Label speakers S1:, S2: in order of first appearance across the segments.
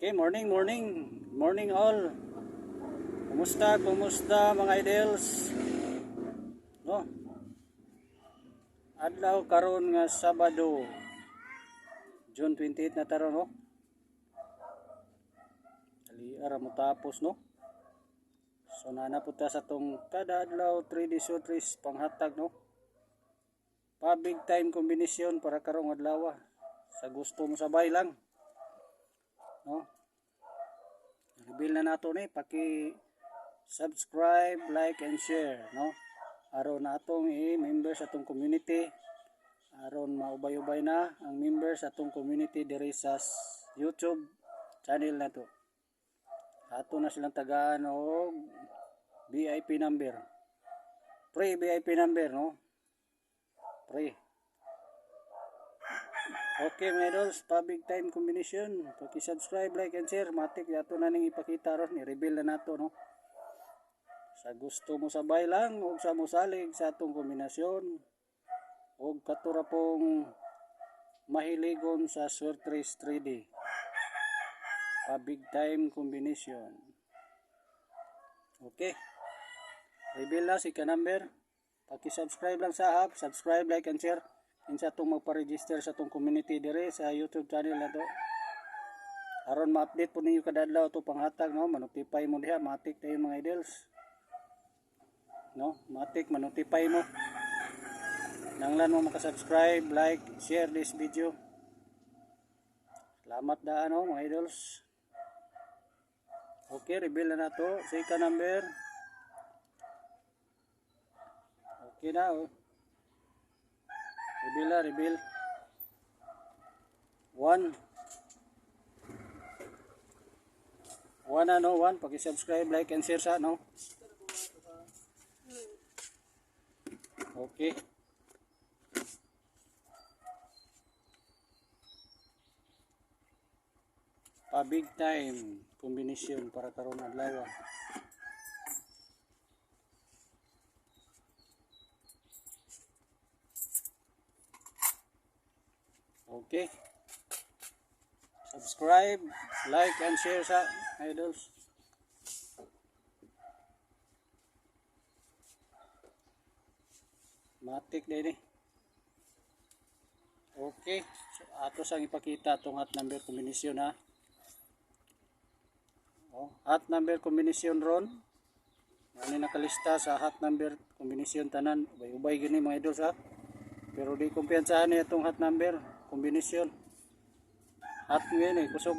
S1: Okay, morning all. Kumusta mga idols? No? Adlaw karon nga Sabado, June 28 na taro, no? Aliara mo tapos, no? So nanapunta sa tong kada adlaw 3 days o 3 panghatag, no? Pa big time kombinasyon para karong adlaw. Sa gusto mo sabay lang, no? Reveal na nato ni subscribe, like and share, no? Aron na atong i-member sa atong community, aron maubay-ubay na ang member sa atong community diri sa YouTube channel na to. Ato na silang tagaan og VIP number, pre VIP number, no? Pre. Okay mga idols, big time combination. Paki-subscribe, like and share. Matik yato na ning ipakita ron, i-reveal na nato, no? Sa gusto mo sabay lang o sa musalig sa atong kombinasyon o katura pong mahiligon sa short race 3D. Big time combination. Okay. Reveal na si ka-number. Paki-subscribe lang sa app, subscribe, like and share. Insa atong magpa-register sa atong community dire sa YouTube channel na to. Aron ma-update po ninyo kada adlaw to panghatag, no? Ma-notify mo diha, matik tayo mga idols. No? Matik ma-notify mo. Nanglan mo maka-subscribe, like, share this video. Salamat da, no, mga idols. Okay, reveal na to. Say ka number. Okay na, oh. Reveal. 1. 1. Paki-subscribe, like and share sa, no? Okay. Big time combination para karon adlaw. Okay. Subscribe, like and share sa idols. Matik din eh. Okay. So, ato sang ipakita itong hot number kombinasyon, ha. Hot number kombinasyon ron. Ano nakalista sa hot number kombinasyon tanan. Ubay-ubay gini mga idols, ha. Pero di kumpiyansahan niya itong hot number kombinasyon. Hot ngayon eh, kusog.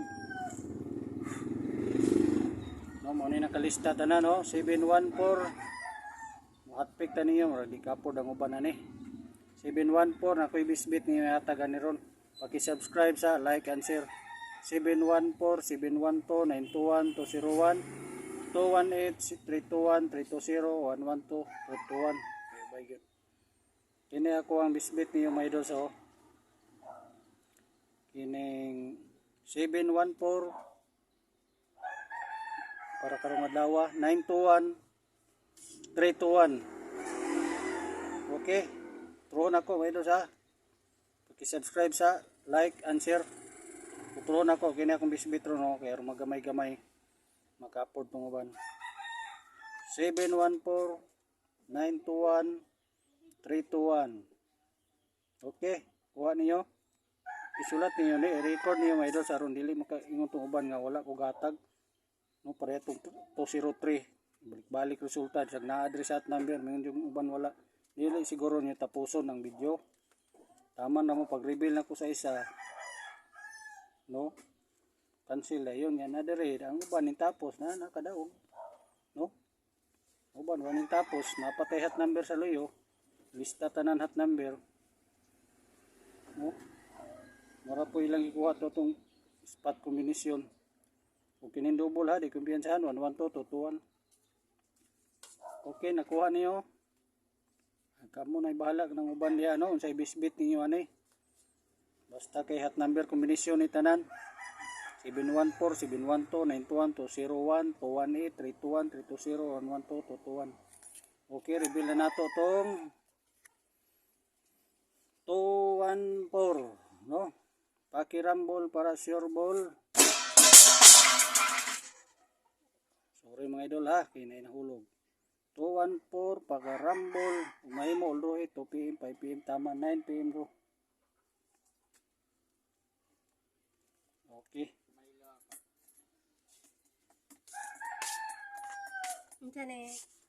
S1: No, mo ni nakalista tanan, no. 714. Hot pick ta niyo, di kapod ang uban ani. 714 na ko'y bisbit niyo yatagan ni ron. Paki-subscribe sa, like and share. 714-712-921-201 218-321-320-112-421. Bye good. Kini ako ang bisbit niyo mga idol, so kining 714 para karong adlaw, 921-321. Okay, turon ako mga idol, sa paki-subscribe sa, like and share. Turon ako, kini akong bisbit ron, no? Kaya magamay-gamay maka-upload pang uban. 714-921-321. Okay, kuha niyo, isulat niyo ni, i-record niyo mga idol, sa aron dili makaingon tong uban nga wala ko gatag, no? Para itong 203 balik resulta sa na-address at number, mayroon yung uban wala, dili siguro niyo tapuson ng video. Tama na mo pag-reveal na ko sa isa, no? Cancel na yun, yan na dire ang uban ning tapos na nakadaog, no? Uban waning tapos napatay hot number sa luyo, lista tanan hot number, no? Mara po ilang ikuha to tong spot combination. Kung kinin double, ha, di kumpiyansahan, 112-221. Okay, nakuha niyo. Kamo na ibahalag ng uban niya, no? Unsay bisbit ninyo ani. Basta kay hot number combination ni tanan. 714-712-921-218-321-320-112-221. Okay, reveal na nato tong 214, no? Pakirambol para sure ball. Sorry mga idol ha, kinay nahulog. 214 pag-rumble, umay mo ulro 2 PM, 5 PM tama, 9 PM bro. Okay.
S2: Internet.